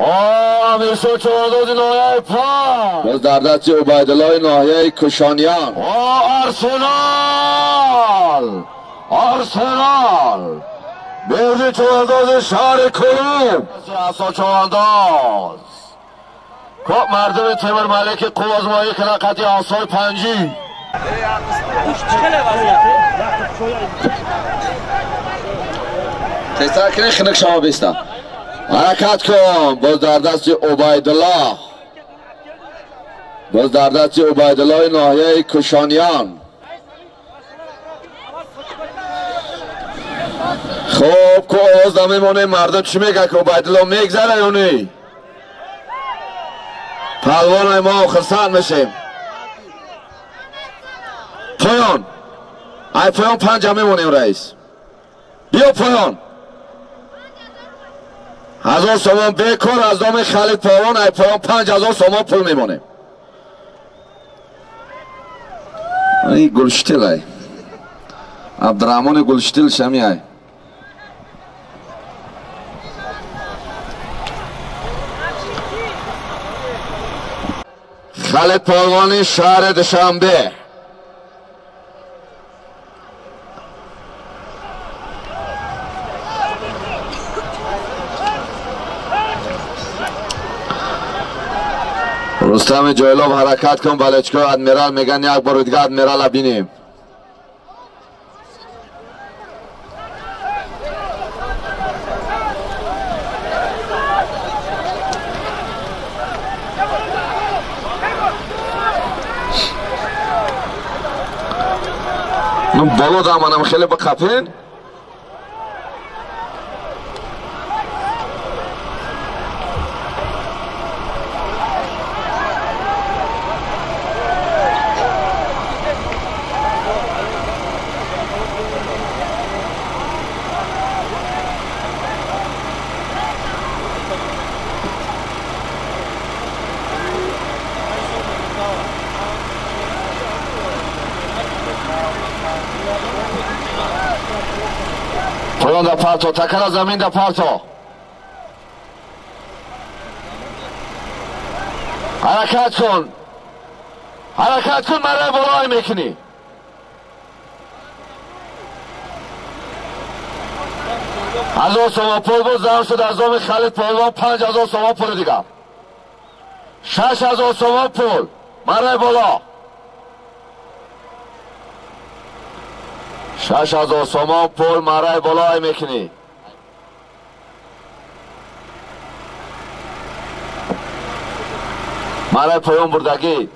امیرشو چهارداز ناحیه پا باز در دست عبیدالله ناحیه کشانیان. آرسنال مهدی چهارداز شهر کلوب اصلا چهارداز خب مردم تیمور ملک قوازمایی کنه قطعی آسای پنجی تیستر کنه خنک شما بیسته حرکت کن. باز در دست عبیدالله ناحیه کشانیان. خب که آواز نمیمونه مردم چی میگه که عبیدالله میگذره یا نی؟ پهلوان ما آخرسر میشیم. پایان پایان 5 میمونیم رئیس. بیا پایان 1000 سومان بکن از نام خالد پهلوان. پایان 5000 سومان پول میمونه. این گلشتیل های عبدالرحمن گلشتیل شمی های خالد پهلوان شهر دوشنبه. رستم جایلوف حرکت کن. بالچکا ادمیرال میگن یک بار دیگه ادمیرال بینیم. من بالا دامنم خیلی بقفین. پایان در پرتو تکر از زمین در پرتو حرکت کن مرای بالای میکنی. هزار سوما پول بود زن شد از نام خالد پهلوان. 5000 سوما پول دیگر 6000 سوما پول مرای بالا 6000 سوما پول مرای بالای میکنی. مرای پایان بردگی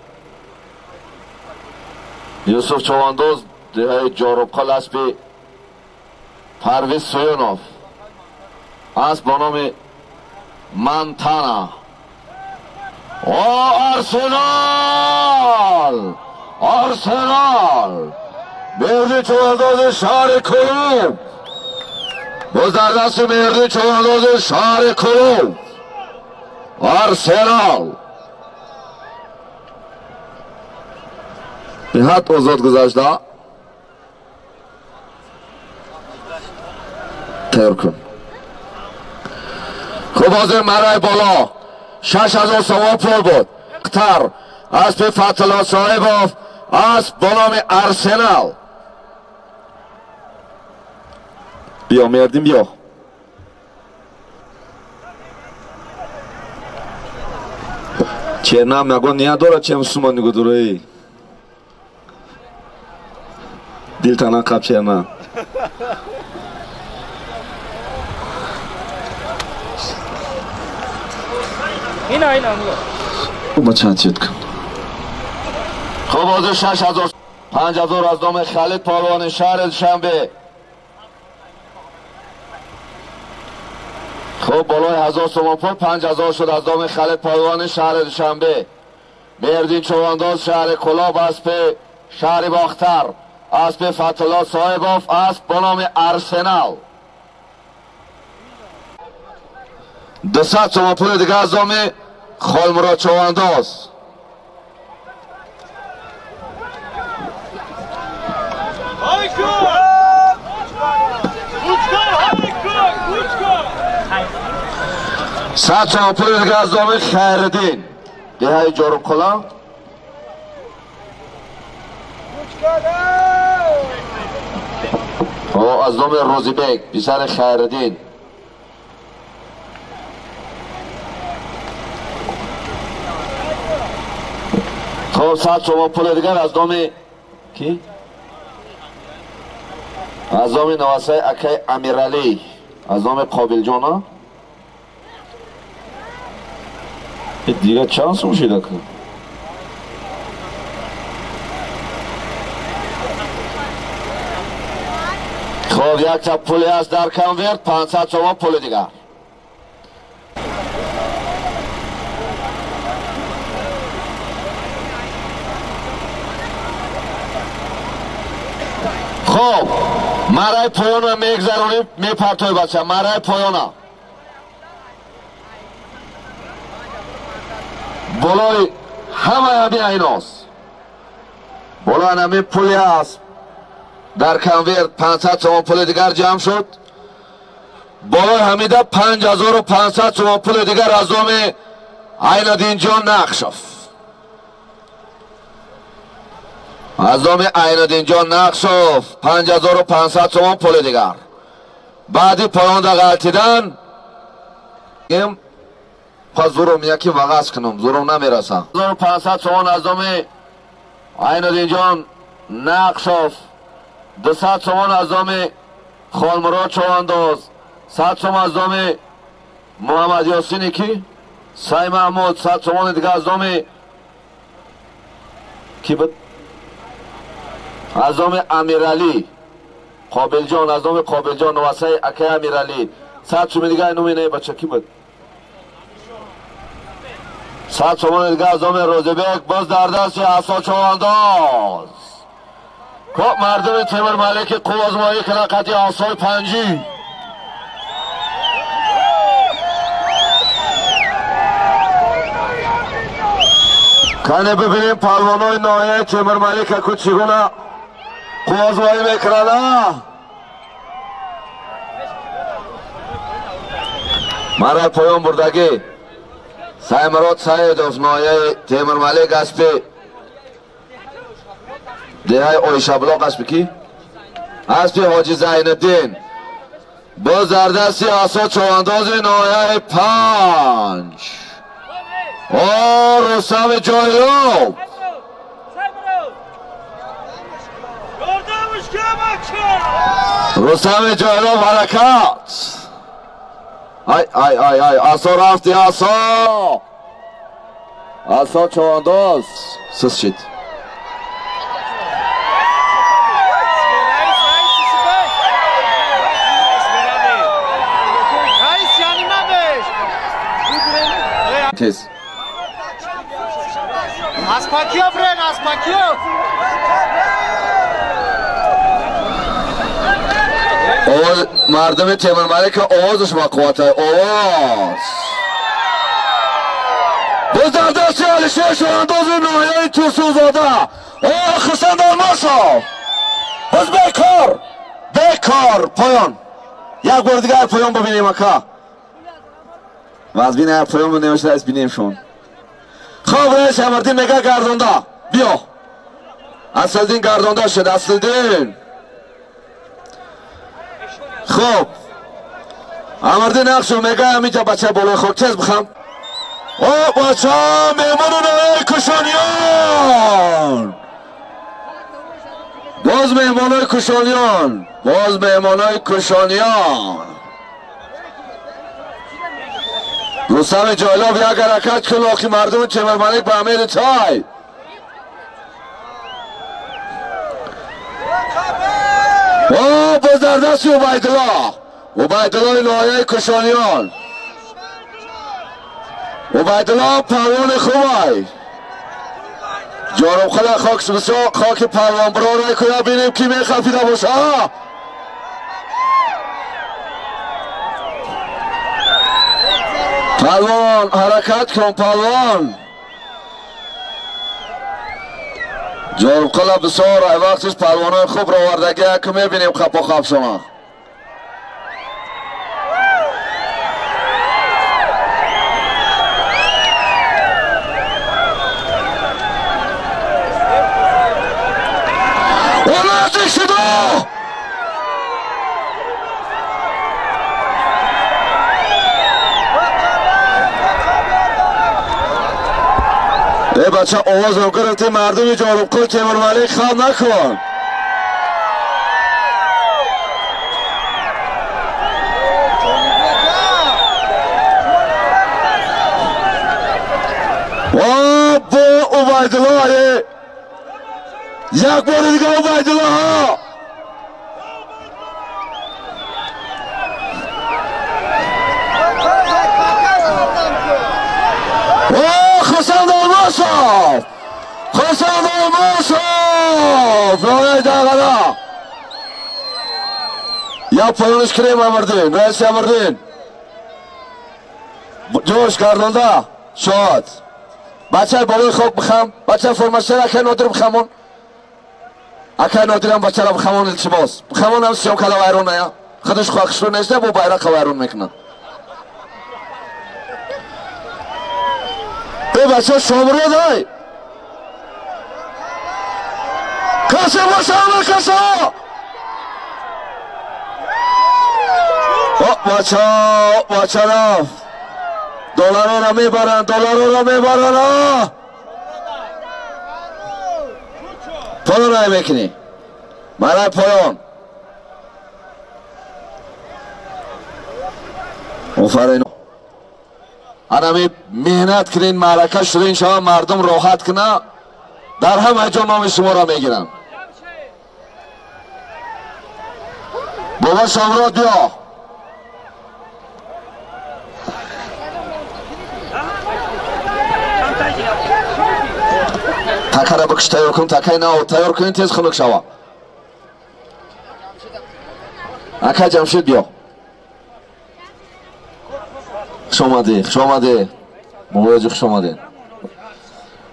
یوسف چواندوز دهه جاروبخال اسبی پرویز سویونوف اسب با نام منتانا. آرسنال مهدی چهارداز شهر کلوب. باز در دست مهدی چهارداز شهر کلوب. آرسنال به حد آزاد گذاشته. تیر کن. خب حاضر مرای بالا 6000 سوار پول بود. قطر اسب فتح‌الله صاحبوف اسب با نام آرسنال. بیا مردیم بیا. چرنا میگن نیا داره چه مسلمان نگو دوره دیل تانا کپ چرنا اینا او بچه هاتیت کن. خب حاضر 6000 5000 از نام خالد پهلوان شهر دوشنبه. خب بالای 1000 سومان پول 5000 شد از نام خالد پهلوان شهر دوشنبه. مهردین چوانداز شهر کلاب اسب شهر باختر اسب فتح‌الله صاحبوف اسب با نام آرسنال. 200 سومان پول دیگه از نام خالمراد چوانداز. 100 تومان پول دیگه از نام خیرالدین دهه جارو کلا. از نام روزیبک پسر خیرالدین. خب 100 تومان پول دیگر از نام کی؟ از نام نواسه اکای امیرعلی از نام قابل جان ها. دیگه چند سوم شده که خب یک تا پولی هست در کنورت 500 تومان پول دیگر. خب مرای پایان میگذرونیم میپرتوی بچه مرای پایان بالای همه این هست. بالای همه پولی هست در کنورت 500 تومان پول دیگر جمع شد. بالای همیده 5500 تومان پول دیگر از نام عینالدین جان نقشف. از نام عینالدین جان نقشف 5500 تومان پول دیگر. بعدی پایان دا غلطیدن گیم پس زورم یکی وغاز کنم زورم نمیرسم. 5500 تومان از نام عینالدین جان نقشف. 200 تومان از نام خانمراد چوانداز. 100 تومان از نام محمد یاسین کی سای محمود. 100 تومان دیگه از نام کی بود؟ از نام امیرعلی قابل جان. از نام قابل جان نواسه اکای امیرعلی. 100 تومان دیگه نومی نه بچه کی بود؟ 100 تومان دیگه از نام روزبک باز در دست عصا چوانداز. خب مردم تیمور ملک قوازمایی کنه قطعی آسای پنجی. کنه ببینیم پهلوانای ناحیه تیمور ملک کو چگونه قوازمایی میکنه. مرای پایان بردگی سای مراد سایدوف ناحیه تیمور ملک است به دهه اویشا بلاق است بکی اسب حاجی زینالدین باز در دست عصا چوانداز ناحیه 5 رستم جایلوف. رستم جایلوف حرکت. ای عصا رفتی عصا چوانداز سس شد. تیز اسپاکیو برن اسپاکیو آواز مردم تیمور ملک آوازش با قوت آواز باز در دست علیشه شوانداز ناحیه توسوزاده خسند آلماسا باز بیکار پایان یک بار دیگر پایان ببینیم اکا و از بین پایان رو نوشته از بینیم شون. خواب رئیس امردین میگه گردانده بیا اصلدین گردانده شد اصلدین. خوب امردین نقشو میگه همیجا بچه بالای خود چیز بخوام بچه میمون نوی کشانیان باز میمانای کشانیان رستم جایلوف یک حرکت کن که مردم تیمور ملک به امیر تای باز در دست عبیدالله ناحیه کشانیان. عبیدالله پهلوان خوبای جارم خدا خاک پهلوان برای کنه بینیم کی میخفیده باشه. پهلوان حرکت کن پهلوان جارم خدا بسیار وقتش پهلوانای خوب را وردگی که میبینیم خب خواب شما ای بچه آواز رو گرفتی مردمی جاربکل تیمورملک خم نکن. با عبیدالله یک بار دیگه عبیدالله ها خسند آلماسov خسند آلماسov رای داغلا یا پایانش کریم آوردین رئیس آوردین جوش گردانده شاد بچه بالای خوب بخم بچه فرماسیون اکای نادر بخمون اکای نادر هم بچه را بخمون التماس بخمون هم سیام کلا ویرون نیا خودش خواهش رو نیسته با بیرق ویرون میکنن ای بچه شامرو دای کسی باشم کسی بچه رفت دلار را میبرن پایان رای میکنی مرای پایان آفرین انمی مهنت کنین معرکه شدین شما مردم راحت کنه در همه جا نام شما را میگیرن بابا شامراد بیا تکه را بکش تیار کن تکه نه تیار کنین تیز خنک شوا اکا جمشید بیا خوش آمده مولاجی خوش آمده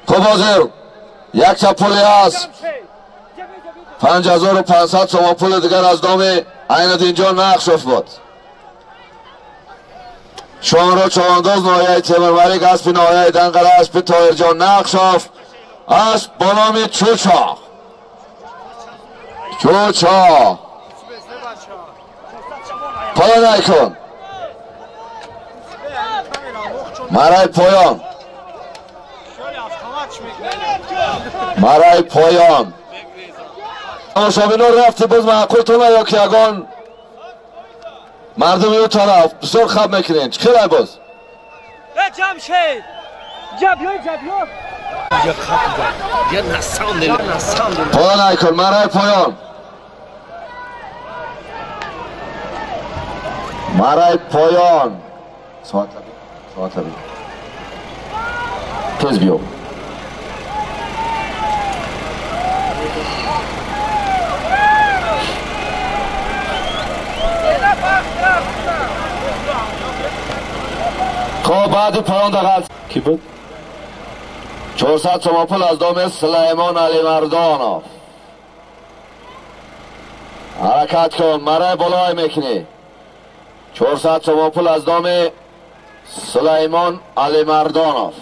خب حاضر یک چپولی هست 5500 تومان پول دیگر از دام عینالدین جان نقشوف بود شما را چوانداز نایه تیمورملک اسب نایه دنقل اسب طاهر جان نقشوف اسب با نام چوچا پایان کن مرای پایان شامینو رفتی باز معقول تو نیا که اگان مردمی او طرف بسیار خب میکنین چی رای باز جمشید جبیو پایان کن مرای پایان ساعت بی تیز بیو خب بعد پایان دقیق کی بود؟ 400 تومان پول از دام سلیمان علی مردانوف حرکت کن مرای بالای میکنی 400 تومان پول از دام سلیمان علی مردانوف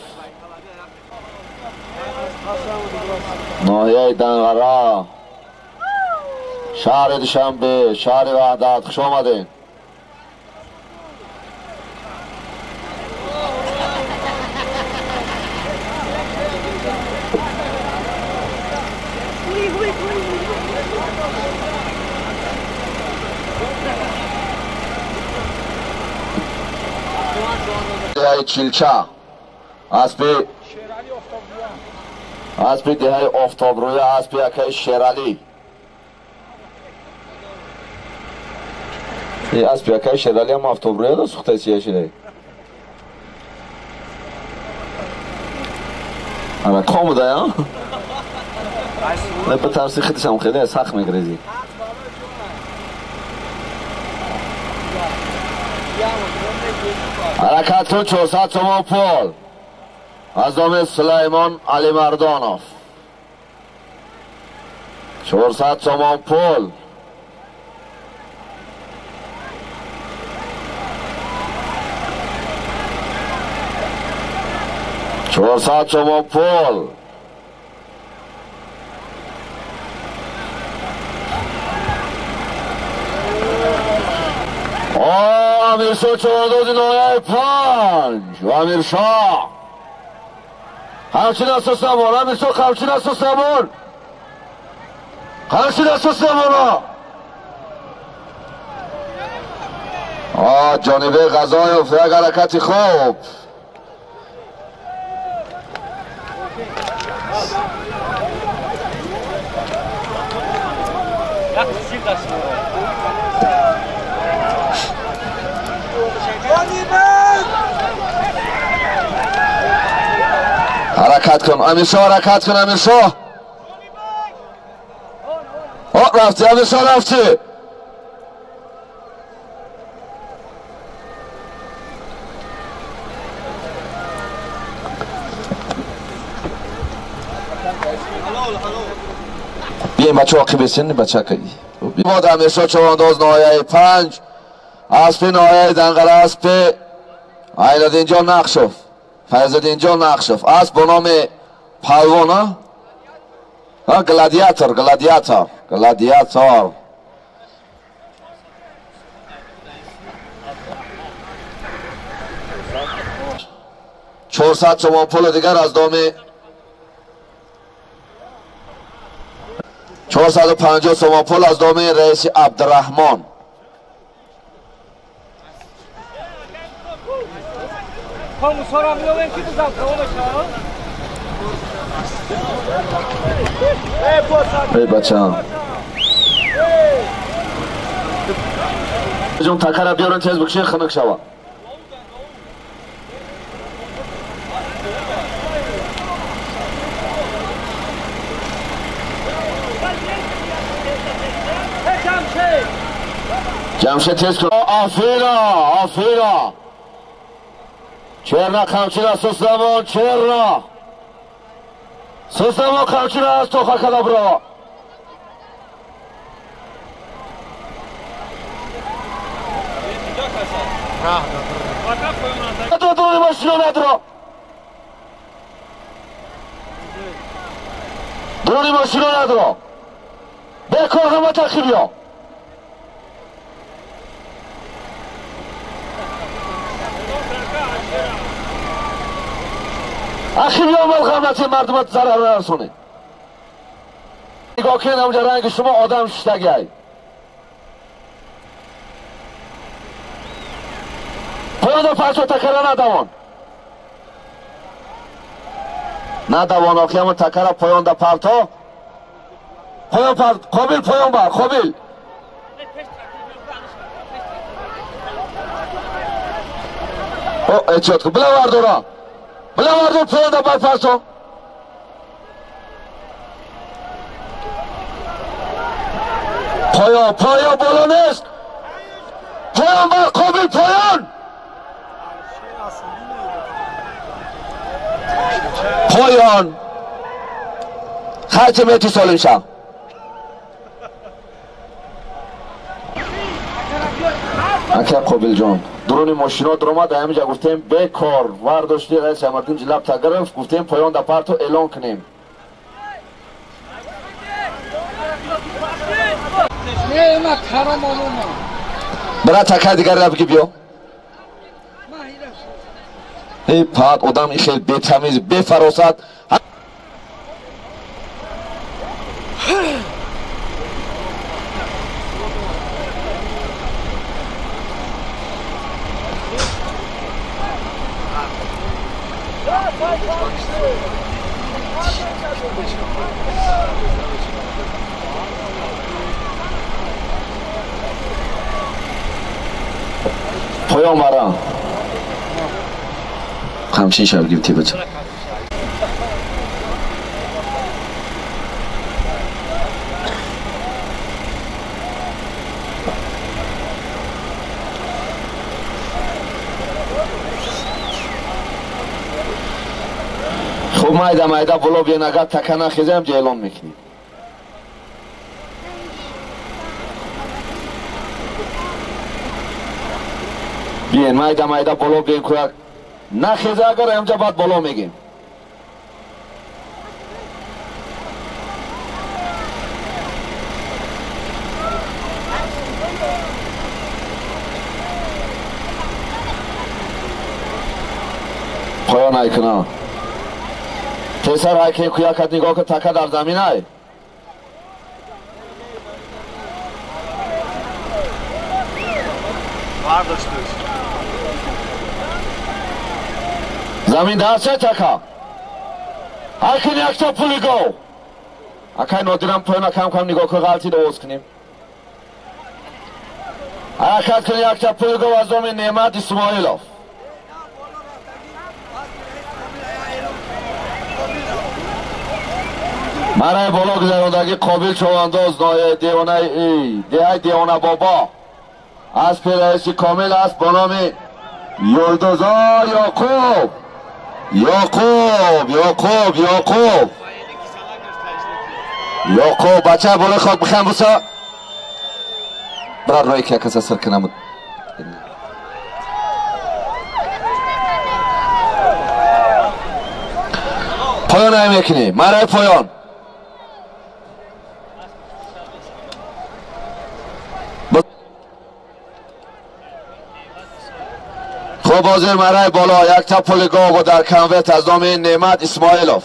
ناحیه دنقره شهر دوشنبه شهر وحدت خوش آمدین چیلچه اسب دهه آفتاب روی اسب یکی شیرالی این اسب یکی شیرالی هم آفتاب روی دو سخته سیه شده اما کام ده ها به ترسی خیلیش هم خیلی سخت میگریزی حرکت کن 400 تومان پول از دام سلیمان علی مردانوف 400 تومان پول امیر شاه چوانداز نایه 5 و امیر شاه همچین اساسمون همیشه همچین اساسمون همچین اساسمون جانبه غذایف یک حرکتی خوب حرکت کن امیرشاه حرکت کن امیرشاه رفتی امیرشاه رفتی بیایم بچه واقعی بسین بچه که باد امیرشاه چوانداز نهایه 5 اسب نهایه دنقل اسب عینالدین جان نقشوف فیضالدین جان نقشوف اسب با نام پهلوان گلادیاتور 400 تومان پول دیگر از دام 450 تومان پول از دام رئیس عبدالرحمن ای بچه جون تکر بیارن تیز بکشین خنک شوا جمشید تیز کن آفینا چرنا قمچینا سوسلمون چرنا سوسلمون قمچینا از تو خاکدا برو درونی ماشینا ندارو درونی ماشینا ندارو بکن همه تخیبی ها اخیری آمال غمتی مردمت ضرر نرسونه نگاه کن همونجا رنگ شما آدم شتگی های پایان دا پرچو تکره ندوان آخی همون تکره پایان دا پرتو قابل پایان بر قابل احتیاط کن بلا وردورا پایان دا بر پرتو پایان بالا نیست پایان بر قابل پایان خرچ میتی سالم شم اکه قابل جان درون ماشینا درآمد همینجا گفتیم بکار ورداشتی رئیس عمرالدین جلب تا گرفت گفتیم پایان دا پرتو اعلان کنیم برای تکر دیگر را بگی بیا ای پاک آدم خیلی بی‌تمیز بی‌فراست پایان مرا همچین شب گیفتی بچه خوب مایده بلو بیان اگر تکنه خیزه هم اعلان میکنیم بیان مایده بلو بیان که نخیزه اگر همجا باید بلو میگیم پایان ایکنا پسر حکیم که یکت نگاه که تکه در زمین های زمین در چه تکه حکیم یک تا پولی گو اکای نادیرم پایین کم کم نگاه که غلطی دوست کنیم حرکت کنی یک تا پولی گو از دوم نعمت اسماعیلوف مرای بالا گذراندگی قابل چوانداز نایه دیوانه ای دیوانه بابا از پیرایشی کامل است با نام یلدوزا یاکوب یاکوب بچه بالا خاک بخیم بسا برای روی که کسی سر کنم پایان هم یکنی مرای پایان خوب حاضر مرای بالا یک تا پولیگو و در کنویت از نام نعمت اسماعیلوف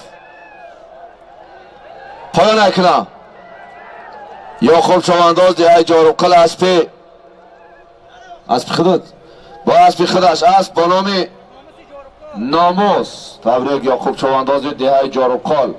پایان اکنه یا خوب چوانداز دیهای جاروکل اسپی خودت با اسپی خودش اسب با نام ناموس تبریک یا خوب چوانداز دیهای جاروکل